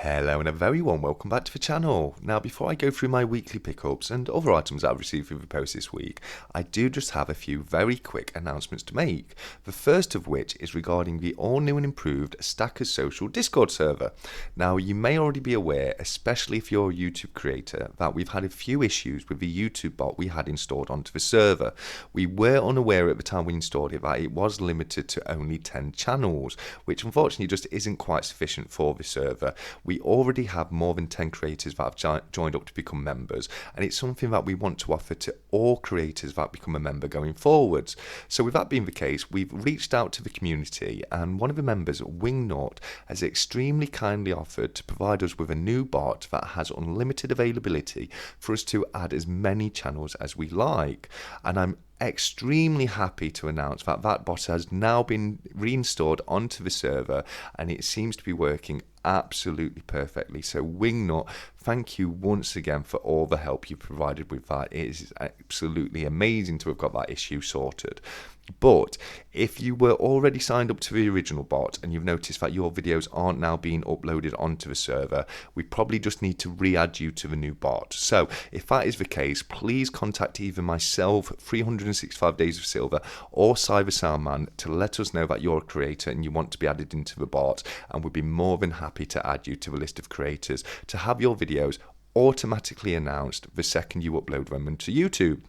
Hello and a very warm welcome back to the channel. Now before I go through my weekly pickups and other items that I've received through the post this week, I do just have a few very quick announcements to make. The first of which is regarding the all new and improved Stackers Social Discord server. Now you may already be aware, especially if you're a YouTube creator, that we've had a few issues with the YouTube bot we had installed onto the server. We were unaware at the time we installed it that it was limited to only 10 channels, which unfortunately just isn't quite sufficient for the server. We already have more than 10 creators that have joined up to become members, and it's something that we want to offer to all creators that become a member going forwards. So with that being the case, we've reached out to the community, and one of the members, Wingnut, has extremely kindly offered to provide us with a new bot that has unlimited availability for us to add as many channels as we like. And I'm extremely happy to announce that that bot has now been reinstalled onto the server, and it seems to be working absolutely perfectly. So Wingnut, thank you once again for all the help you provided with that. It is absolutely amazing to have got that issue sorted. But if you were already signed up to the original bot and you've noticed that your videos aren't now being uploaded onto the server, we probably just need to re-add you to the new bot. So if that is the case, please contact either myself, 365 Days of Silver, or Cyber Soundman to let us know that you're a creator and you want to be added into the bot, and we'd be more than happy to add you to the list of creators to have your videos automatically announced the second you upload them into YouTube.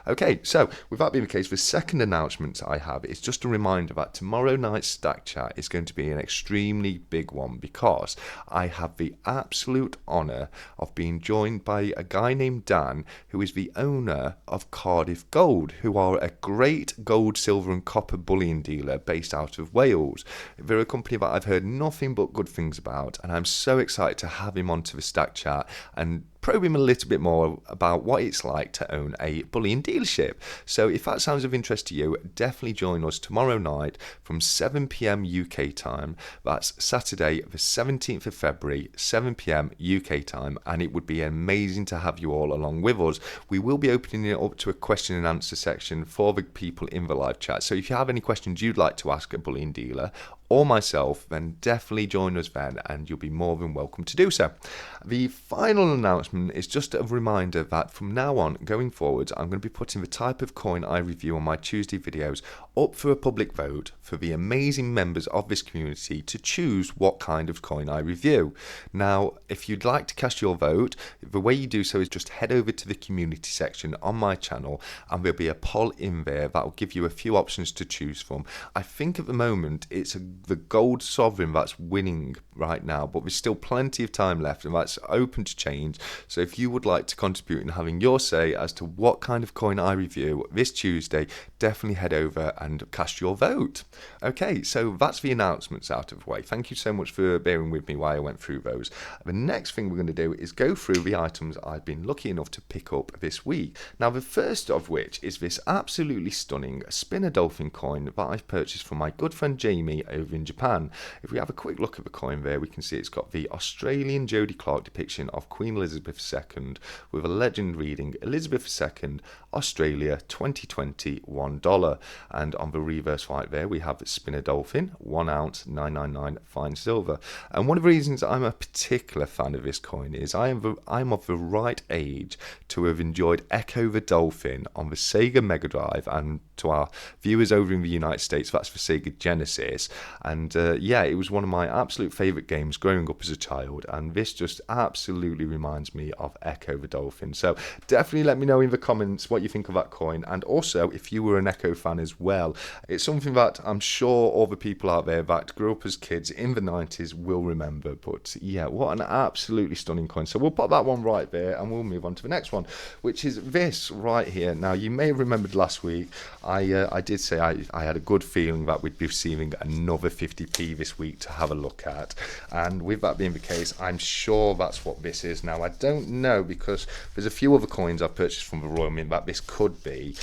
Okay, so with that being the case, the second announcement I have is just a reminder that tomorrow night's Stack Chat is going to be an extremely big one, because I have the absolute honour of being joined by a guy named Dan, who is the owner of Cardiff Gold, who are a great gold, silver and copper bullion dealer based out of Wales. They're a company that I've heard nothing but good things about, and I'm so excited to have him onto the Stack Chat and probe him a little bit more about what it's like to own a bullion dealership. So if that sounds of interest to you, definitely join us tomorrow night from 7 PM UK time. That's Saturday the 17th of February, 7 PM UK time, and it would be amazing to have you all along with us. We will be opening it up to a question and answer section for the people in the live chat. So if you have any questions you'd like to ask a bullion dealer or myself, then definitely join us then, and you'll be more than welcome to do so. The final announcement is just a reminder that from now on, going forwards, I'm going to be putting the type of coin I review on my Tuesday videos up for a public vote for the amazing members of this community to choose what kind of coin I review. Now, if you'd like to cast your vote, the way you do so is just head over to the community section on my channel, and there'll be a poll in there that will give you a few options to choose from. I think at the moment it's the gold sovereign that's winning right now, but there's still plenty of time left, and that's open to change. So if you would like to contribute in having your say as to what kind of coin I review this Tuesday, definitely head over and cast your vote. Okay, so that's the announcements out of the way. Thank you so much for bearing with me while I went through those. The next thing we're going to do is go through the items I've been lucky enough to pick up this week. Now, the first of which is this absolutely stunning spinner Dolphin coin that I've purchased from my good friend Jamie over in Japan. If we have a quick look at the coin there, we can see it's got the Australian Jodie Clark depiction of Queen Elizabeth II with a legend reading Elizabeth II, Australia 2020 $1. And on the reverse right there, we have spinner Dolphin, 1 ounce 999 fine silver. And one of the reasons I'm a particular fan of this coin is I'm of the right age to have enjoyed Echo the Dolphin on the Sega Mega Drive, and to our viewers over in the United States, that's the Sega Genesis. And yeah, it was one of my absolute favourite games growing up as a child, and this just absolutely reminds me of Echo the Dolphin. So definitely let me know in the comments what you think of that coin, and also if you were an Echo fan as well. It's something that I'm sure all the people out there that grew up as kids in the 90s will remember. But yeah, what an absolutely stunning coin. So we'll pop that one right there, and we'll move on to the next one, which is this right here. Now, you may have remembered last week I did say I had a good feeling that we'd be receiving another 50p this week to have a look at, and with that being the case, I'm sure that's what this is. Now, I don't know, because there's a few other coins I've purchased from the Royal Mint that this could be,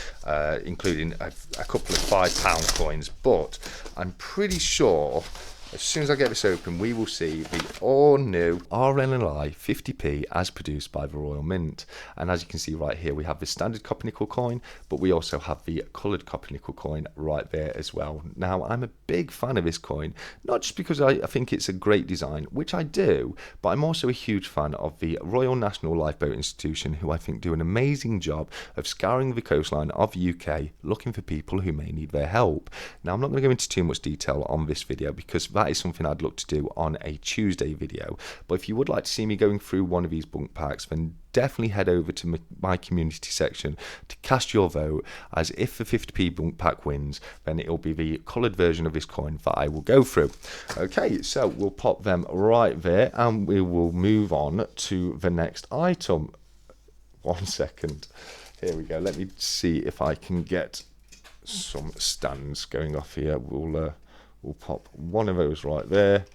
including a couple of £5 coins, but I'm pretty sure as soon as I get this open, we will see the all new RNLI 50p as produced by the Royal Mint. And as you can see right here, we have the standard copper nickel coin, but we also have the coloured copper nickel coin right there as well. Now, I'm a big fan of this coin, not just because I think it's a great design, which I do, but I'm also a huge fan of the Royal National Lifeboat Institution, who I think do an amazing job of scouring the coastline of the UK, looking for people who may need their help. Now, I'm not going to go into too much detail on this video because that is something I'd look to do on a Tuesday video. But if you would like to see me going through one of these bunk packs, then definitely head over to my community section to cast your vote, as if the 50p bunk pack wins, then it'll be the coloured version of this coin that I will go through. Okay, so we'll pop them right there and we will move on to the next item. 1 second. Here we go. Let me see if I can get some stands going off here. We'll pop one of those right there,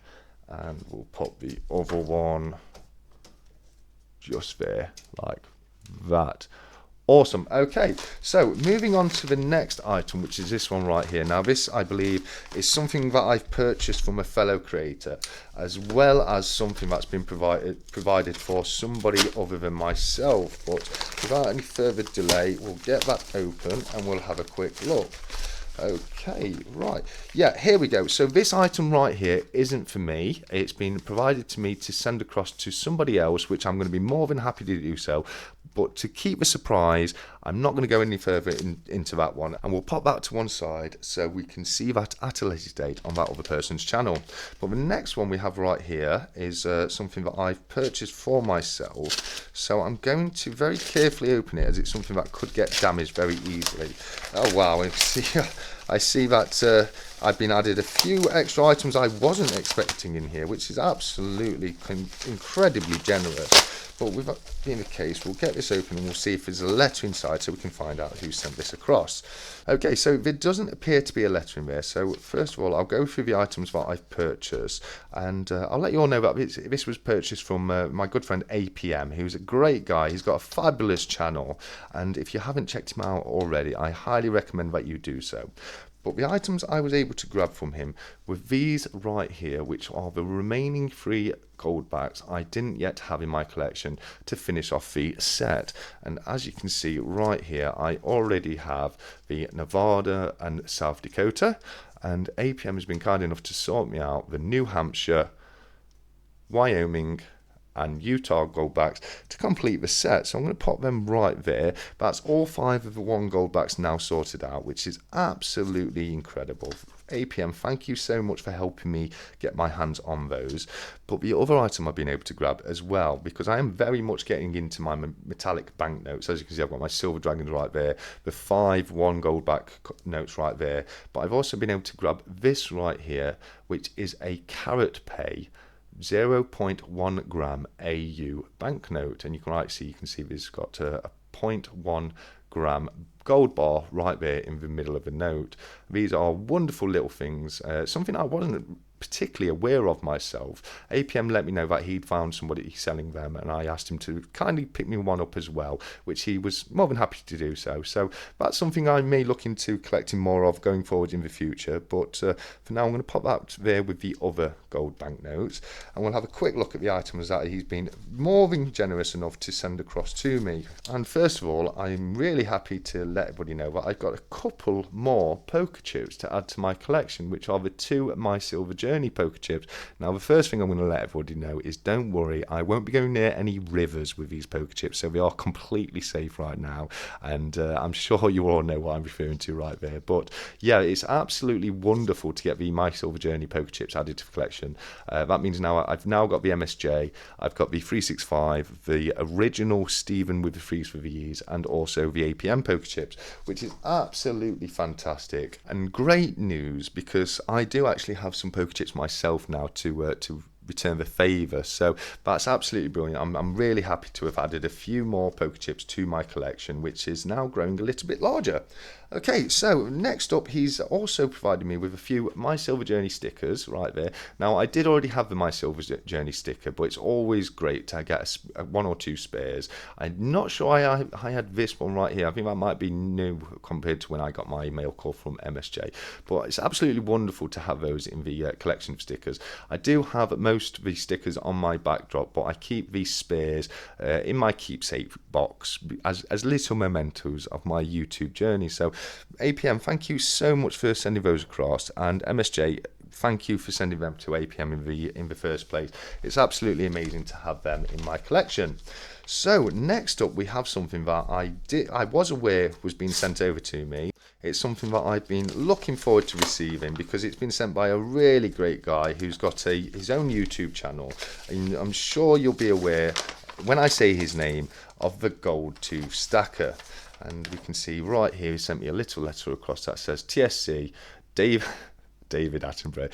and we'll pop the other one just there, like that. Awesome. Okay, so moving on to the next item, which is this one right here. Now, this, I believe, is something that I've purchased from a fellow creator, as well as something that's been provided for somebody other than myself. But without any further delay, we'll get that open and we'll have a quick look. Okay, right. Yeah, here we go. So this item right here isn't for me. It's been provided to me to send across to somebody else, which I'm going to be more than happy to do so. But to keep the surprise, I'm not going to go any further into that one. And we'll pop that to one side so we can see that at a later date on that other person's channel. But the next one we have right here is something that I've purchased for myself. So I'm going to very carefully open it, as it's something that could get damaged very easily. Oh, wow. I see that I've been added a few extra items I wasn't expecting in here, which is absolutely incredibly generous. But with that being the case, we'll get this open and we'll see if there's a letter inside so we can find out who sent this across. Okay, so there doesn't appear to be a letter in there. So first of all, I'll go through the items that I've purchased, and I'll let you all know that this was purchased from my good friend APM, who's a great guy. He's got a fabulous channel, and if you haven't checked him out already, I highly recommend that you do so. But the items I was able to grab from him were these right here, which are the remaining 3 Goldbacks I didn't yet have in my collection to finish off the set. And as you can see right here, I already have the Nevada and South Dakota, and APM has been kind enough to sort me out the New Hampshire, Wyoming and Utah Goldbacks to complete the set. So I'm going to pop them right there. That's all 5 of the 1 Goldbacks now sorted out, which is absolutely incredible. APM, thank you so much for helping me get my hands on those. But the other item I've been able to grab as well, because I am very much getting into my metallic banknotes. As you can see, I've got my silver dragons right there, the 5 1 Goldback notes right there. But I've also been able to grab this right here, which is a Carat Pay 0.1 gram AU banknote, and you can see this has got a 0.1 gram gold bar right there in the middle of the note. These are wonderful little things, something I wasn't particularly aware of myself. APM let me know that he'd found somebody selling them, and I asked him to kindly pick me one up as well, which he was more than happy to do so. So that's something I may look into collecting more of going forward in the future. But for now, I'm going to pop that there with the other gold banknotes, and we'll have a quick look at the items that he's been more than generous enough to send across to me. And first of all, I'm really happy to let everybody know that I've got a couple more poker chips to add to my collection, which are the 2 My Silver Journey poker chips. Now, the first thing I'm going to let everybody know is, don't worry, I won't be going near any rivers with these poker chips, so they are completely safe right now, and I'm sure you all know what I'm referring to right there. But yeah, it's absolutely wonderful to get the My Silver Journey poker chips added to the collection. That means now I've got the MSJ, I've got the 365, the original Stephen with the freeze for the E's, and also the APM poker chips, which is absolutely fantastic and great news, because I do actually have some poker chips myself now to return the favour. So that's absolutely brilliant. I'm really happy to have added a few more poker chips to my collection, which is now growing a little bit larger. Okay, so next up, he's also provided me with a few My Silver Journey stickers right there. Now, I did already have the My Silver Journey sticker, but it's always great to get one or two spares. I'm not sure I had this one right here. I think that might be new compared to when I got my mail call from MSJ. But it's absolutely wonderful to have those in the collection of stickers. I do have most of these stickers on my backdrop, but I keep these spares in my keepsake box as little mementos of my YouTube journey. So APM, thank you so much for sending those across, and MSJ, thank you for sending them to APM in the first place. It's absolutely amazing to have them in my collection. So next up, we have something that I was aware was being sent over to me. It's something that I've been looking forward to receiving because it's been sent by a really great guy who's got his own YouTube channel. And I'm sure you'll be aware, when I say his name, of the Gold Tooth Stacker. And we can see right here, he sent me a little letter across that says, TSC, David Attenborough.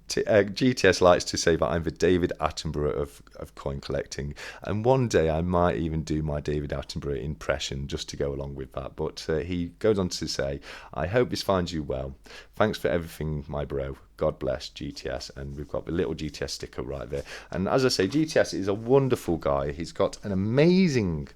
GTS likes to say that I'm the David Attenborough of coin collecting. And one day I might even do my David Attenborough impression just to go along with that. But he goes on to say, I hope this finds you well. Thanks for everything, my bro. God bless GTS. And we've got the little GTS sticker right there. And as I say, GTS is a wonderful guy. He's got an amazing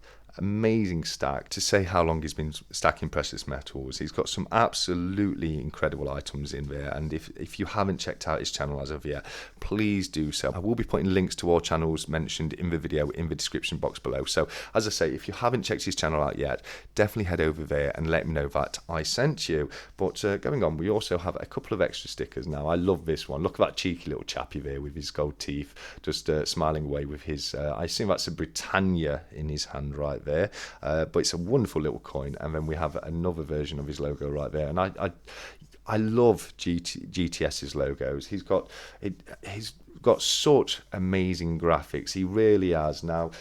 stack. To say how long he's been stacking precious metals, he's got some absolutely incredible items in there, and if you haven't checked out his channel as of yet, please do so. I will be putting links to all channels mentioned in the video in the description box below. So as I say, if you haven't checked his channel out yet, definitely head over there and let him know that I sent you. But going on, we also have a couple of extra stickers now. I love this one. Look at that cheeky little chappy there with his gold teeth, just smiling away with his I assume that's a Britannia in his hand right there, but it's a wonderful little coin. And then we have another version of his logo right there, and I love GTS's logos. He's got such amazing graphics. He really has. Now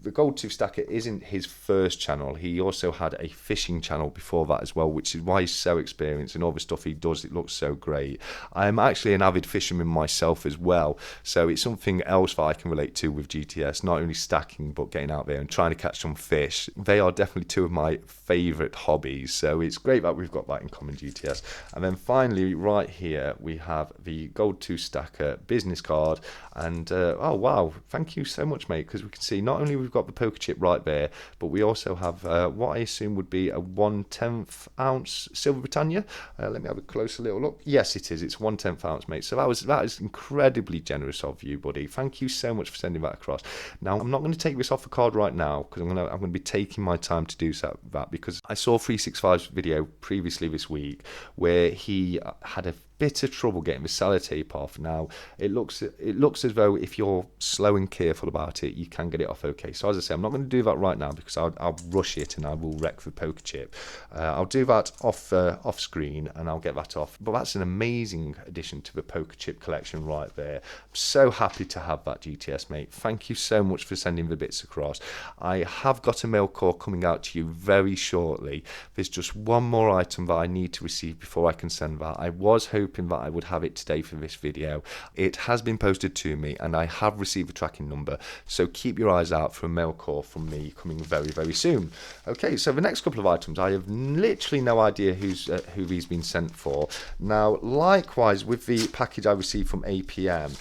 the Gold Tooth Stacker isn't his first channel. He also had a fishing channel before that as well, which is why he's so experienced, and all the stuff he does, it looks so great. I'm actually an avid fisherman myself as well, so it's something else that I can relate to with GTS, not only stacking but getting out there and trying to catch some fish. They are definitely two of my favourite hobbies, so it's great that we've got that in common, GTS. And then finally right here we have the Gold Tooth Stacker business card, and oh wow, thank you so much, mate, because we can see not only we've got the poker chip right there, but we also have what I assume would be a 1/10 ounce Silver Britannia. Let me have a closer little look. Yes, it is. It's 1/10 ounce, mate. So that is incredibly generous of you, buddy. Thank you so much for sending that across. Now, I'm not going to take this off the card right now because I'm going to be taking my time to do that, because I saw 365's video previously this week where he had a bit of trouble getting the sellotape off. Now it looks as though if you're slow and careful about it, you can get it off okay. So as I say, I'm not going to do that right now because I'll rush it and I will wreck the poker chip. I'll do that off screen and I'll get that off. But that's an amazing addition to the poker chip collection right there. I'm so happy to have that, GTS, mate. Thank you so much for sending the bits across. I have got a mail call coming out to you very shortly. There's just one more item that I need to receive before I can send that. I was hoping that I would have it today for this video. It has been posted to me and I have received a tracking number, so keep your eyes out for a mail call from me coming very, very soon. Okay, so the next couple of items, I have literally no idea who these been sent for. Now, likewise with the package I received from APM,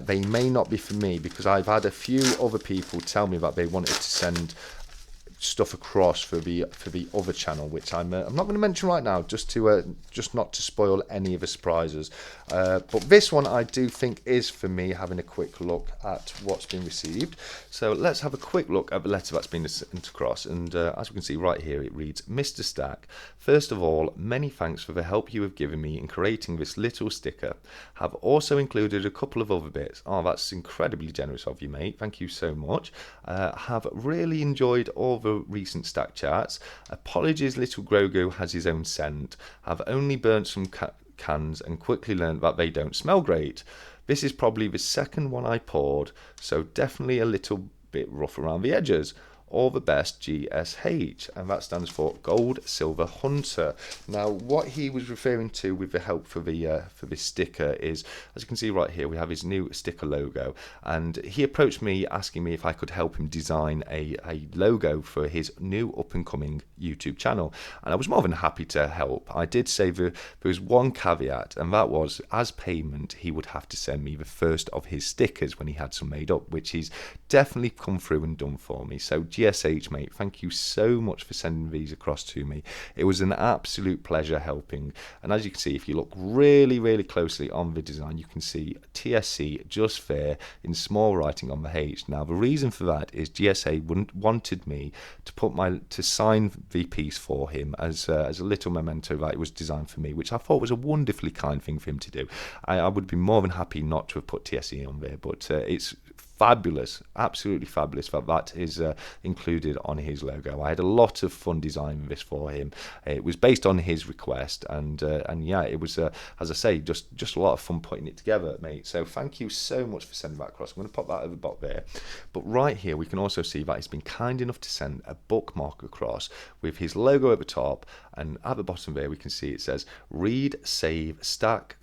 they may not be for me because I've had a few other people tell me that they wanted to send stuff across for the other channel, which I'm not going to mention right now, just not to spoil any of the surprises. But this one I do think is for me, having a quick look at what's been received. So let's have a quick look at the letter that's been sent across, and as we can see right here, it reads, Mr. Stack, first of all, many thanks for the help you have given me in creating this little sticker. Have also included a couple of other bits. Oh, that's incredibly generous of you, mate. Thank you so much. Have really enjoyed all the recent stack charts. Apologies, little Grogu has his own scent. Have only burnt some cans and quickly learned that they don't smell great. This is probably the second one I poured, so definitely a little bit rough around the edges. all the best GSH, and that stands for Gold Silver Hunter. Now, what he was referring to with the help for this sticker is, as you can see right here, we have his new sticker logo, and he approached me asking me if I could help him design a logo for his new up-and-coming YouTube channel, and I was more than happy to help. I did say there was one caveat, and that was, as payment, he would have to send me the first of his stickers when he had some made up, which he's definitely come through and done for me. So GSH, mate, thank you so much for sending these across to me. It was an absolute pleasure helping, and as you can see, if you look really closely on the design, you can see TSC just there in small writing on the H. Now, the reason for that is GSA wanted me to sign the piece for him as a little memento that it was designed for me, which I thought was a wonderfully kind thing for him to do. I would be more than happy not to have put TSE on there, but it's fabulous, absolutely fabulous that is included on his logo. I had a lot of fun designing this for him. It was based on his request, and yeah, it was as I say, just a lot of fun putting it together, mate. So thank you so much for sending that across. I'm going to pop that over the bottom there, but right here we can also see that he's been kind enough to send a bookmark across with his logo at the top, and at the bottom there we can see it says read, save, stack,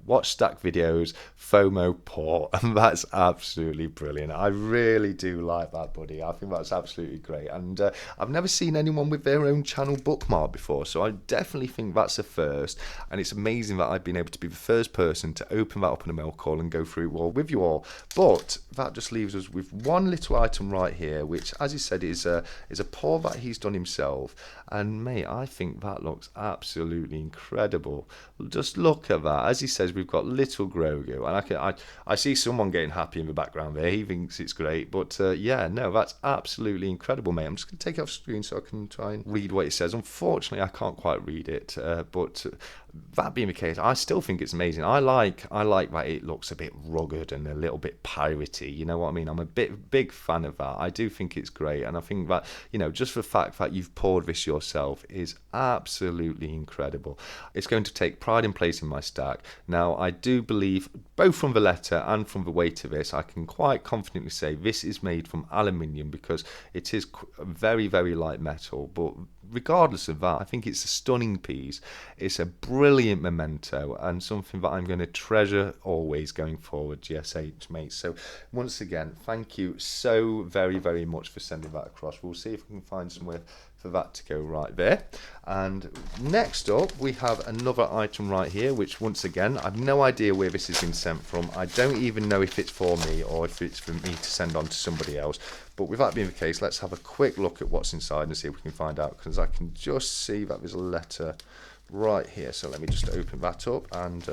watch stack videos, FOMO poor, and that's absolutely brilliant. I really do like that, buddy. I think that's absolutely great, and I've never seen anyone with their own channel bookmark before, so I definitely think that's a first, and it's amazing that I've been able to be the first person to open that up in a mail call and go through it all with you all. But that just leaves us with one little item right here, which, as he said, is a pour that he's done himself, and mate, I think that looks absolutely incredible. Just look at that. As he says, we've got little Grogu, and I see someone getting happy in the background there. He thinks it's great, but yeah, no, that's absolutely incredible, mate. I'm just going to take it off screen so I can try and read what it says. Unfortunately, I can't quite read it, but that being the case, I still think it's amazing. I like that it looks a bit rugged and a little bit piratey. You know what I mean? I'm a big fan of that. I do think it's great, and I think that, you know, just the fact that you've poured this yourself is absolutely incredible. It's going to take pride in place in my stack. Now, I do believe, both from the letter and from the weight of this, I can quite confidently say this is made from aluminium, because it is very light metal. But regardless of that, I think it's a stunning piece. It's a brilliant memento, and something that I'm going to treasure always going forward, GSH, mate. So once again, thank you so very much for sending that across. We'll see if we can find somewhere for that to go right there. And next up, we have another item right here, which once again, I've no idea where this has been sent from. I don't even know if it's for me or if it's for me to send on to somebody else. But with that being the case, let's have a quick look at what's inside and see if we can find out, because I can just see that there's a letter right here. So let me just open that up, and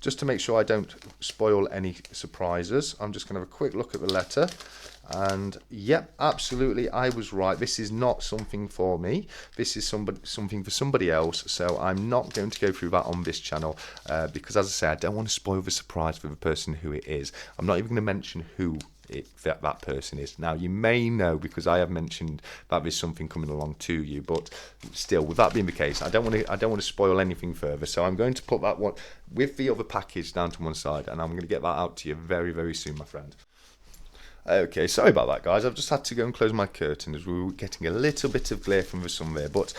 just to make sure I don't spoil any surprises, I'm just going to have a quick look at the letter. And yep, absolutely, I was right. This is not something for me. This is something for somebody else. So I'm not going to go through that on this channel, because, as I say, I don't want to spoil the surprise for the person who it is. I'm not even going to mention who that person is. Now, you may know, because I have mentioned that there's something coming along to you, but still, with that being the case, I don't want to spoil anything further. So I'm going to put that one with the other package down to one side, and I'm going to get that out to you very soon, my friend. Okay, sorry about that, guys. I've just had to go and close my curtain as we were getting a little bit of glare from the sun there, but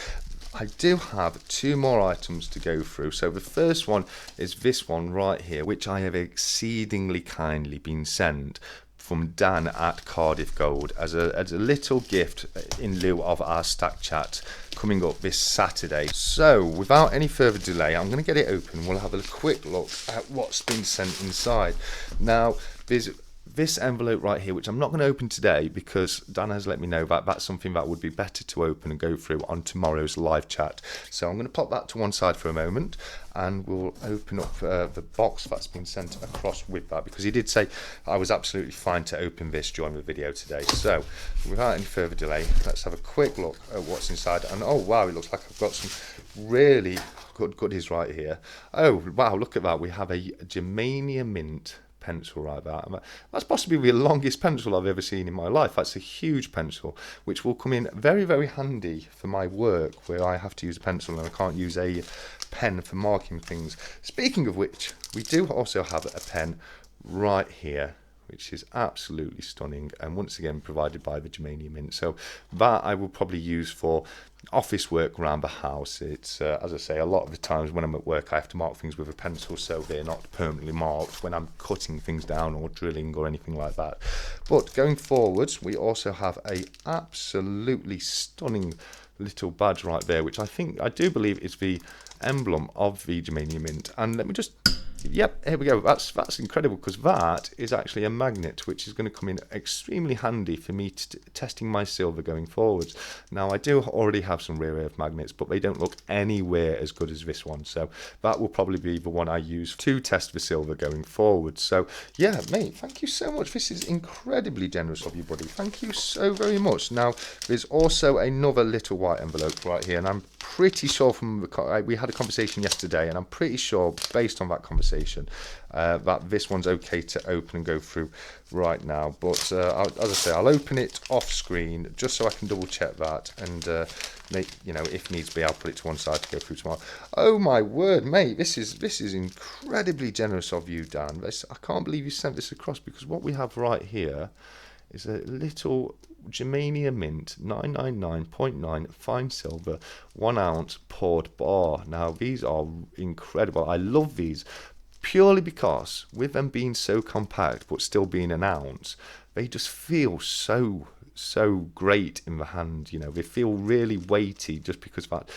I do have two more items to go through. So the first one is this one right here, which I have exceedingly kindly been sent from Dan at Cardiff Gold as a little gift in lieu of our stack chat coming up this Saturday. So without any further delay, I'm going to get it open. We'll have a quick look at what's been sent inside. Now, there's this envelope right here, which I'm not going to open today, because Dan has let me know that that's something that would be better to open and go through on tomorrow's live chat. So I'm going to pop that to one side for a moment, and we'll open up the box that's been sent across with that, because he did say I was absolutely fine to open this during the video today. So without any further delay, let's have a quick look at what's inside. And oh wow, it looks like I've got some really good goodies right here. Oh wow, look at that. We have a Germania Mint pencil right there. That's possibly the longest pencil I've ever seen in my life. That's a huge pencil, which will come in very handy for my work, where I have to use a pencil and I can't use a pen for marking things. Speaking of which, we do also have a pen right here, which is absolutely stunning, and once again provided by the Germania Mint. So that I will probably use for office work around the house. It's as I say, a lot of the times when I'm at work I have to mark things with a pencil, so they're not permanently marked when I'm cutting things down or drilling or anything like that. But going forwards, we also have a absolutely stunning little badge right there, which I do believe is the emblem of the Germania Mint. And let me just, yep, here we go. That's incredible, because that is actually a magnet, which is going to come in extremely handy for me testing my silver going forwards. Now, I do already have some rare earth magnets, but they don't look anywhere as good as this one. So that will probably be the one I use to test the silver going forward. So yeah, mate, thank you so much. This is incredibly generous of you, buddy. Thank you so very much. Now, there's also another little white envelope right here, and I'm pretty sure we had a conversation yesterday, and I'm pretty sure based on that conversation that this one's okay to open and go through right now. But as I say, I'll open it off screen just so I can double check that, and if needs be, I'll put it to one side to go through tomorrow. Oh my word, mate, this is incredibly generous of you, Dan. I can't believe you sent this across, because what we have right here is a little Germania Mint 999.9 fine silver 1 ounce poured bar. Now, these are incredible. I love these purely because with them being so compact but still being an ounce, they just feel so great in the hand. They feel really weighty just because that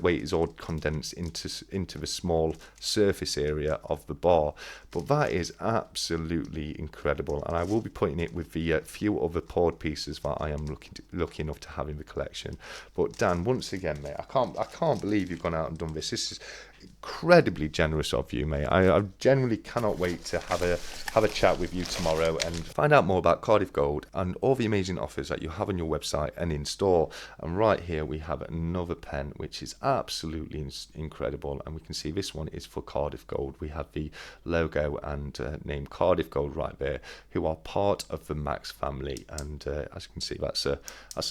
weight is all condensed into the small surface area of the bar. But that is absolutely incredible, and I will be putting it with the few other poured pieces that I am lucky enough to have in the collection. But Dan, once again, mate, I can't believe you've gone out and done this. This is incredibly generous of you, mate. I genuinely cannot wait to have a chat with you tomorrow and find out more about Cardiff Gold and all the amazing offers that you have on your website and in store. And right here we have another pen which is absolutely incredible, and we can see this one is for Cardiff Gold. We have the logo and name Cardiff Gold right there, who are part of the Max family, and as you can see, that's a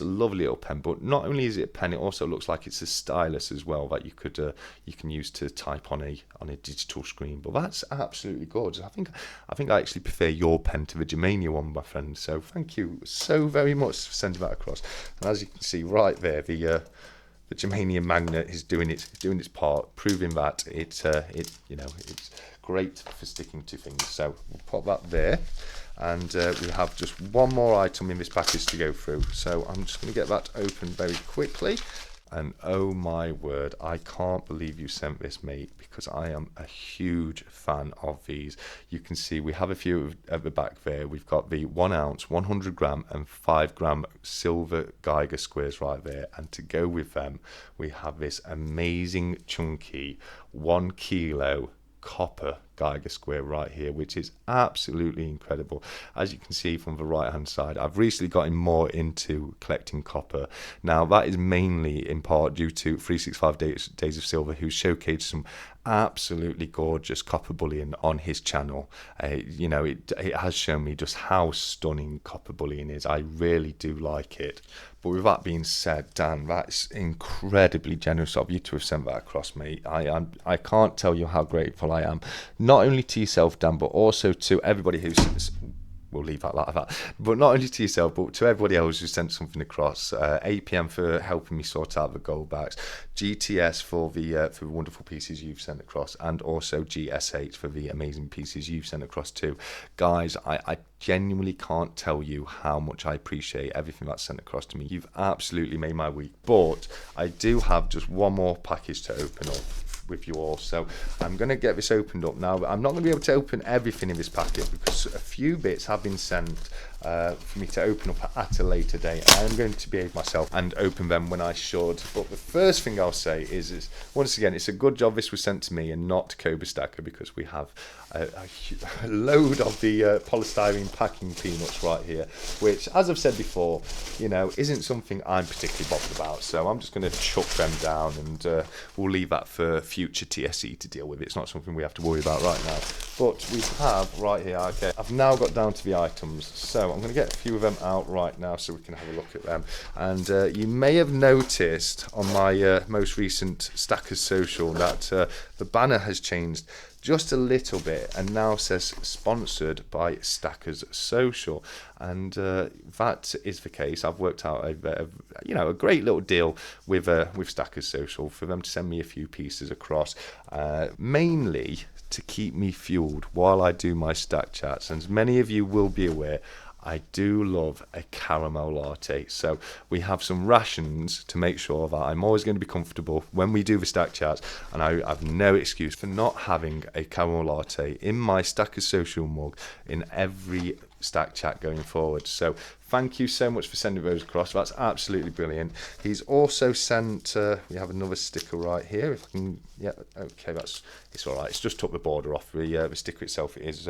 lovely little pen. But not only is it a pen, it also looks like it's a stylus as well that you can use to type on a digital screen. But that's absolutely gorgeous. I think I actually prefer your pen to the Germania one, my friend. So thank you so very much for sending that across. And as you can see right there, the Germania magnet is doing its part, proving that it's great for sticking to things. So we'll pop that there, and we have just one more item in this package to go through. So I'm just going to get that open very quickly. And oh my word, I can't believe you sent this, mate, because I am a huge fan of these. You can see we have a few at the back there. We've got the 1 ounce, 100 gram and 5 gram silver Geiger squares right there. And to go with them, we have this amazing chunky 1 kilo copper Geiger square right here, which is absolutely incredible. As you can see from the right hand side, I've recently gotten more into collecting copper. Now, that is mainly in part due to 365 Days of Silver, who showcased some absolutely gorgeous copper bullion on his channel. It has shown me just how stunning copper bullion is. I really do like it. But with that being said, Dan, that's incredibly generous of you to have sent that across, mate. I can't tell you how grateful I am, not only to yourself, Dan, but also to everybody who's... We'll leave that like that. But not only to yourself, but to everybody else who sent something across. APM for helping me sort out the Goldbacks, GTS for the wonderful pieces you've sent across, and also GSH for the amazing pieces you've sent across too. Guys, I genuinely can't tell you how much I appreciate everything that's sent across to me. You've absolutely made my week. But I do have just one more package to open up with you all, so I'm going to get this opened up now. I'm not going to be able to open everything in this packet because a few bits have been sent for me to open up at a later date. I'm going to behave myself and open them when I should. But the first thing I'll say is once again, it's a good job this was sent to me and not Cobra Stacker, because we have a load of the polystyrene packing peanuts right here, which, as I've said before, isn't something I'm particularly bothered about. So I'm just going to chuck them down, and we'll leave that for future TSE to deal with. It's not something we have to worry about right now. But we have right here, okay, I've now got down to the items, so I'm going to get a few of them out right now so we can have a look at them. And you may have noticed on my most recent Stackers Social that the banner has changed just a little bit and now says sponsored by Stackers Social, and that is the case. I've worked out a great little deal with Stackers Social for them to send me a few pieces across, mainly to keep me fueled while I do my stack chats. And as many of you will be aware, I do love a caramel latte. So we have some rations to make sure that I'm always going to be comfortable when we do the stack chats, and I have no excuse for not having a caramel latte in my Stackers Social mug in every stack chat going forward. So thank you so much for sending those across. That's absolutely brilliant. He's also sent, we have another sticker right here. If I can, yeah, okay, it's all right. It's just took the border off. The sticker itself is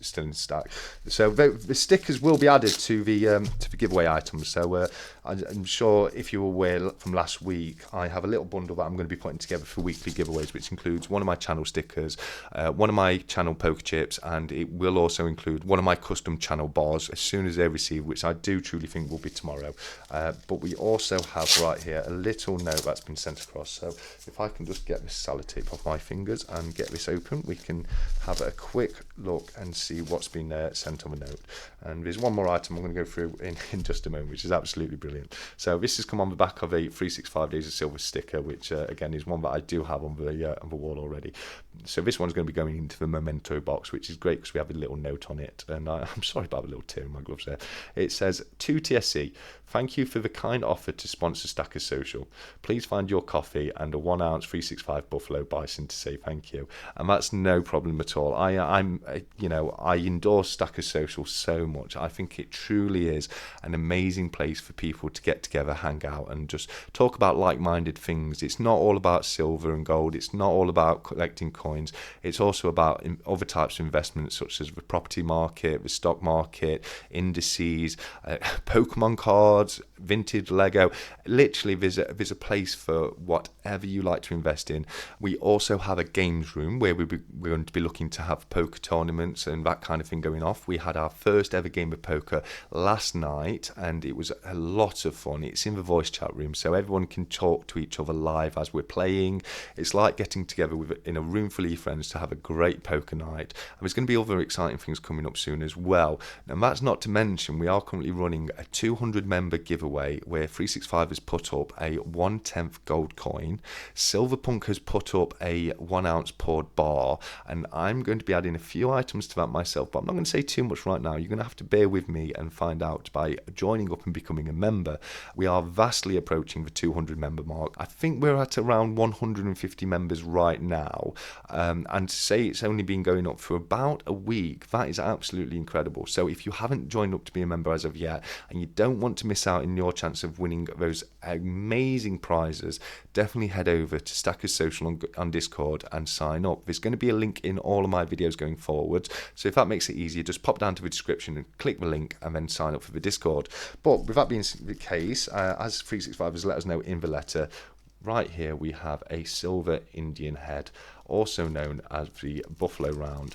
still in stack. So the stickers will be added to the giveaway items. So I'm sure if you were aware from last week, I have a little bundle that I'm going to be putting together for weekly giveaways, which includes one of my channel stickers, one of my channel poker chips, and it will also include one of my custom channel bars as soon as they're received, which I do truly think will be tomorrow. But we also have right here a little note that's been sent across. So if I can just get this sellotape off my fingers and get this open, we can have a quick look and see what's been sent on the note. And there's one more item I'm going to go through in just a moment, which is absolutely brilliant. So this has come on the back of a 365 Days of Silver sticker, which again is one that I do have on the wall already. So this one's going to be going into the memento box, which is great because we have a little note on it. And I'm sorry about the little tear in my gloves there. It says, to TSC, thank you for the kind offer to sponsor Stackers Social. Please find your coffee and a 1 ounce 365 Buffalo Bison to say thank you. And that's no problem at all. I endorse Stackers Social so much. I think it truly is an amazing place for people to get together, hang out, and just talk about like-minded things. It's not all about silver and gold. It's not all about collecting coins. It's also about other types of investments, such as the property market, the stock market, indices, Pokemon cards, vintage Lego. Literally, there's a place for whatever you like to invest in. We also have a games room where we're going to be looking to have poker tournaments and that kind of thing going off. We had our first ever game of poker last night, and it was a lot of fun. It's in the voice chat room, so everyone can talk to each other live as we're playing. It's like getting together in a room full of your friends to have a great poker night. And there's going to be other exciting things coming up soon as well. And that's not to mention, we are currently running a 200 member giveaway where 365 has put up a 1/10 gold coin. Silverpunk has put up a 1 ounce poured bar, and I'm going to be adding a few items to that myself, but I'm not going to say too much right now. You're going to have to bear with me and find out by joining up and becoming a member. We are vastly approaching the 200 member mark. I think we're at around 150 members right now, and to say it's only been going up for about a week, that is absolutely incredible. So if you haven't joined up to be a member as of yet, and you don't want to miss out in your chance of winning those amazing prizes, definitely head over to Stackers Social on Discord and sign up. There's going to be a link in all of my videos going forward, so if that makes it easier, just pop down to the description and click the link and then sign up for the Discord. But with that being the case, as 365 has let us know in the letter, right here we have a silver Indian head, also known as the Buffalo Round,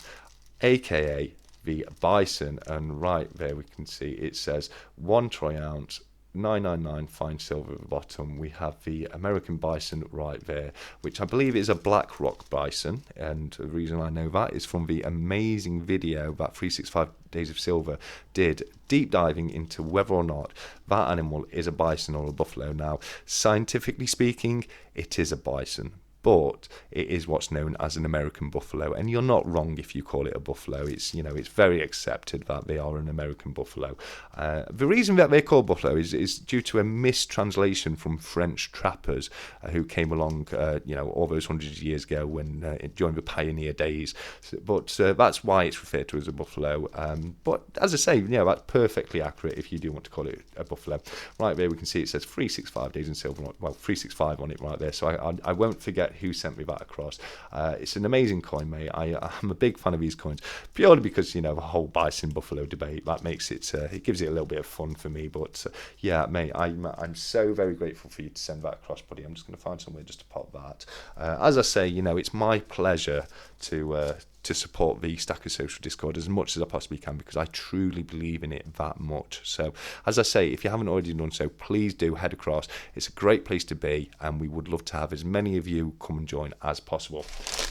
aka the Bison, and right there we can see it says 1 troy ounce, 999 fine silver at the bottom. We have the American Bison right there, which I believe is a black rock bison, and the reason I know that is from the amazing video that 365 Days of Silver did, deep diving into whether or not that animal is a bison or a buffalo. Now, scientifically speaking, it is a bison, but it is what's known as an American buffalo, and you're not wrong if you call it a buffalo. It's very accepted that they are an American buffalo. The reason that they're called buffalo is due to a mistranslation from French trappers who came along, all those hundreds of years ago when during the pioneer days. But that's why it's referred to as a buffalo. But as I say, that's perfectly accurate if you do want to call it a buffalo. Right there we can see it says 365 Days in Silver, 365 on it right there. So I won't forget who sent me that across. It's an amazing coin, mate. I'm a big fan of these coins, purely because the whole bison buffalo debate, that makes it gives it a little bit of fun for me. But yeah, mate, I'm so very grateful for you to send that across, buddy. I'm just going to find somewhere just to pop that. As I say, it's my pleasure to to support the Stacker Social Discord as much as I possibly can, because I truly believe in it that much. So as I say, if you haven't already done so, please do head across. It's a great place to be, and we would love to have as many of you come and join as possible.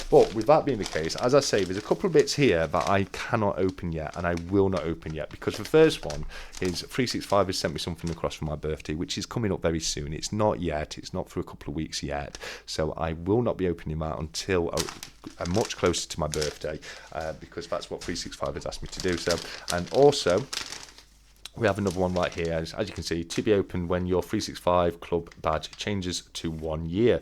But with that being the case, as I say, there's a couple of bits here that I cannot open yet, and I will not open yet, because the first one is 365 has sent me something across for my birthday, which is coming up very soon. It's not yet, it's not for a couple of weeks yet, so I will not be opening that until much closer to my birthday, because that's what 365 has asked me to do. So, and also we have another one right here, as you can see, to be opened when your 365 club badge changes to 1 year.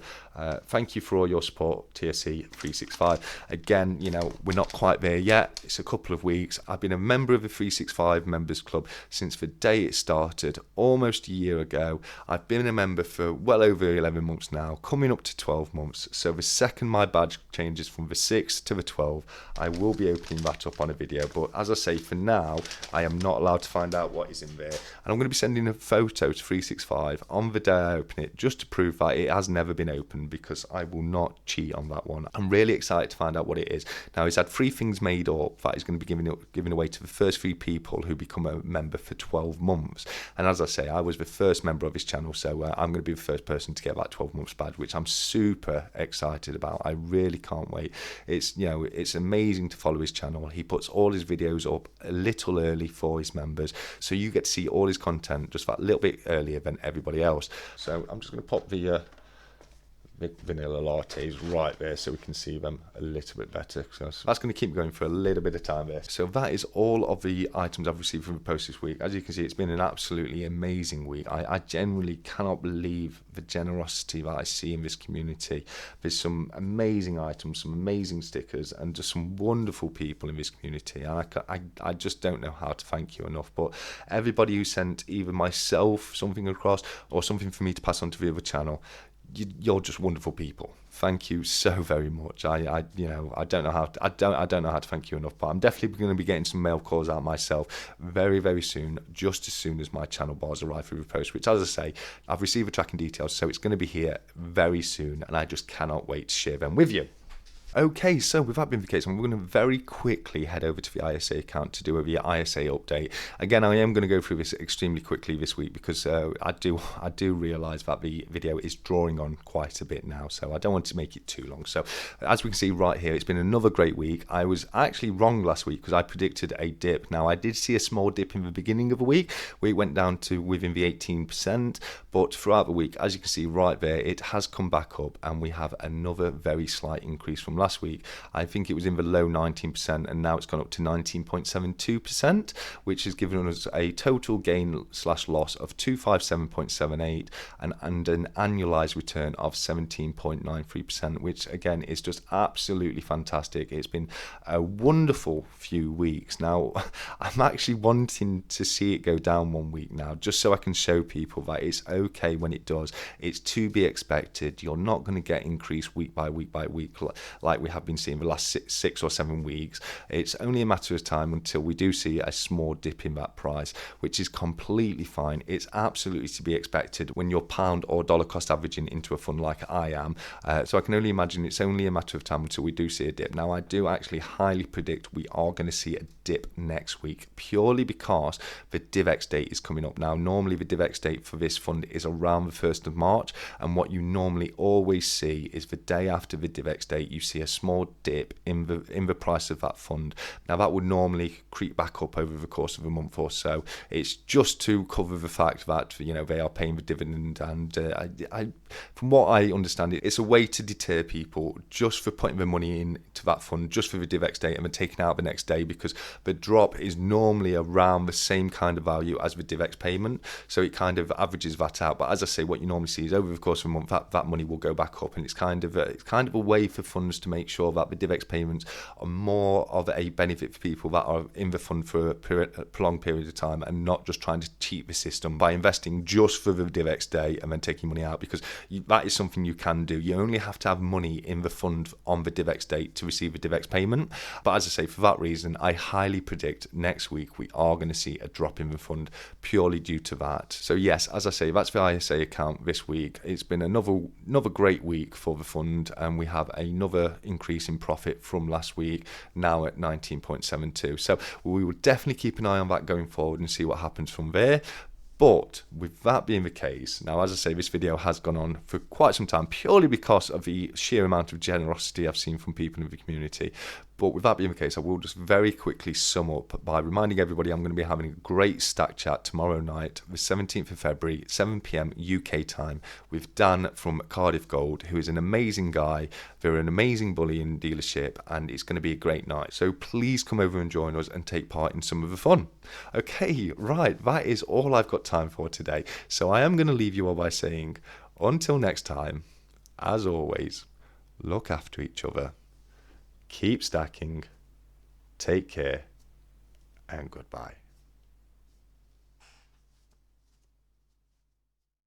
Thank you for all your support, TSC 365. Again, you know, we're not quite there yet. It's a couple of weeks. I've been a member of the 365 Members Club since the day it started, almost a year ago. I've been a member for well over 11 months now, coming up to 12 months. So the second my badge changes from the 6 to the 12, I will be opening that up on a video. But as I say, for now, I am not allowed to find out what is in there. And I'm going to be sending a photo to 365 on the day I open it, just to prove that it has never been opened, because I will not cheat on that one. I'm really excited to find out what it is. Now, he's had 3 things made up that he's going to be giving away to the first 3 people who become a member for 12 months. And as I say, I was the first member of his channel, so I'm going to be the first person to get that 12 months badge, which I'm super excited about. I really can't wait. It's, you know, it's amazing to follow his channel. He puts all his videos up a little early for his members, so you get to see all his content just that little bit earlier than everybody else. So I'm just going to pop the vanilla lattes right there so we can see them a little bit better. So that's going to keep going for a little bit of time there. So that is all of the items I've received from the post this week. As you can see, it's been an absolutely amazing week. I genuinely cannot believe the generosity that I see in this community. There's some amazing items, some amazing stickers, and just some wonderful people in this community. And I just don't know how to thank you enough. But everybody who sent either myself something across or something for me to pass on to the other channel, you're just wonderful people. Thank you so very much. I don't know how to thank you enough, but I'm definitely going to be getting some mail calls out myself very, very soon, just as soon as my channel bars arrive through the post, which, as I say, I've received the tracking details, so it's going to be here very soon, and I just cannot wait to share them with you. Okay, so with that being the case, I'm going to very quickly head over to the ISA account to do a ISA update. Again, I am going to go through this extremely quickly this week, because I do realise that the video is drawing on quite a bit now, so I don't want to make it too long. So as we can see right here, it's been another great week. I was actually wrong last week because I predicted a dip. Now, I did see a small dip in the beginning of the week where it went down to within the 18%, but throughout the week, as you can see right there, it has come back up, and we have another very slight increase from last week. I think it was in the low 19%, and now it's gone up to 19.72%, which has given us a total gain / loss of 257.78 and an annualized return of 17.93%, which again is just absolutely fantastic. It's been a wonderful few weeks. Now, I'm actually wanting to see it go down 1 week now, just so I can show people that it's okay when it does. It's to be expected. You're not going to get increased week by week by week like we have been seeing the last 6 or 7 weeks. It's only a matter of time until we do see a small dip in that price, which is completely fine. It's absolutely to be expected when you're pound or dollar cost averaging into a fund like I am. So I can only imagine it's only a matter of time until we do see a dip. Now, I do actually highly predict we are going to see a dip next week, purely because the DivX date is coming up. Now, normally the DivX date for this fund is around the 1st of March, and what you normally always see is the day after the DivX date, you see a small dip in the price of that fund. Now, that would normally creep back up over the course of a month or so. It's just to cover the fact that, you know, they are paying the dividend, and from what I understand, it's a way to deter people just for putting their money into that fund just for the DivX date and then taking out the next day, because the drop is normally around the same kind of value as the DivX payment, so it kind of averages that out. But as I say, what you normally see is over the course of a month that money will go back up, and it's kind of a way for funds to make sure that the DivX payments are more of a benefit for people that are in the fund for a prolonged period of time, and not just trying to cheat the system by investing just for the DivX day and then taking money out, because that is something you can do. You only have to have money in the fund on the DivX date to receive a DivX payment. But as I say, for that reason, I highly predict next week we are going to see a drop in the fund purely due to that. So yes, as I say, that's the ISA account this week. It's been another great week for the fund, and we have another increase in profit from last week, now at 19.72. So we will definitely keep an eye on that going forward and see what happens from there. But with that being the case, now as I say, this video has gone on for quite some time purely because of the sheer amount of generosity I've seen from people in the community. But with that being the case, I will just very quickly sum up by reminding everybody I'm going to be having a great stack chat tomorrow night, the 17th of February, 7 p.m. UK time, with Dan from Cardiff Gold, who is an amazing guy. They're an amazing bullion dealership, and it's going to be a great night. So please come over and join us and take part in some of the fun. Okay, right, that is all I've got time for today. So I am going to leave you all by saying, until next time, as always, look after each other. Keep stacking, take care, and goodbye.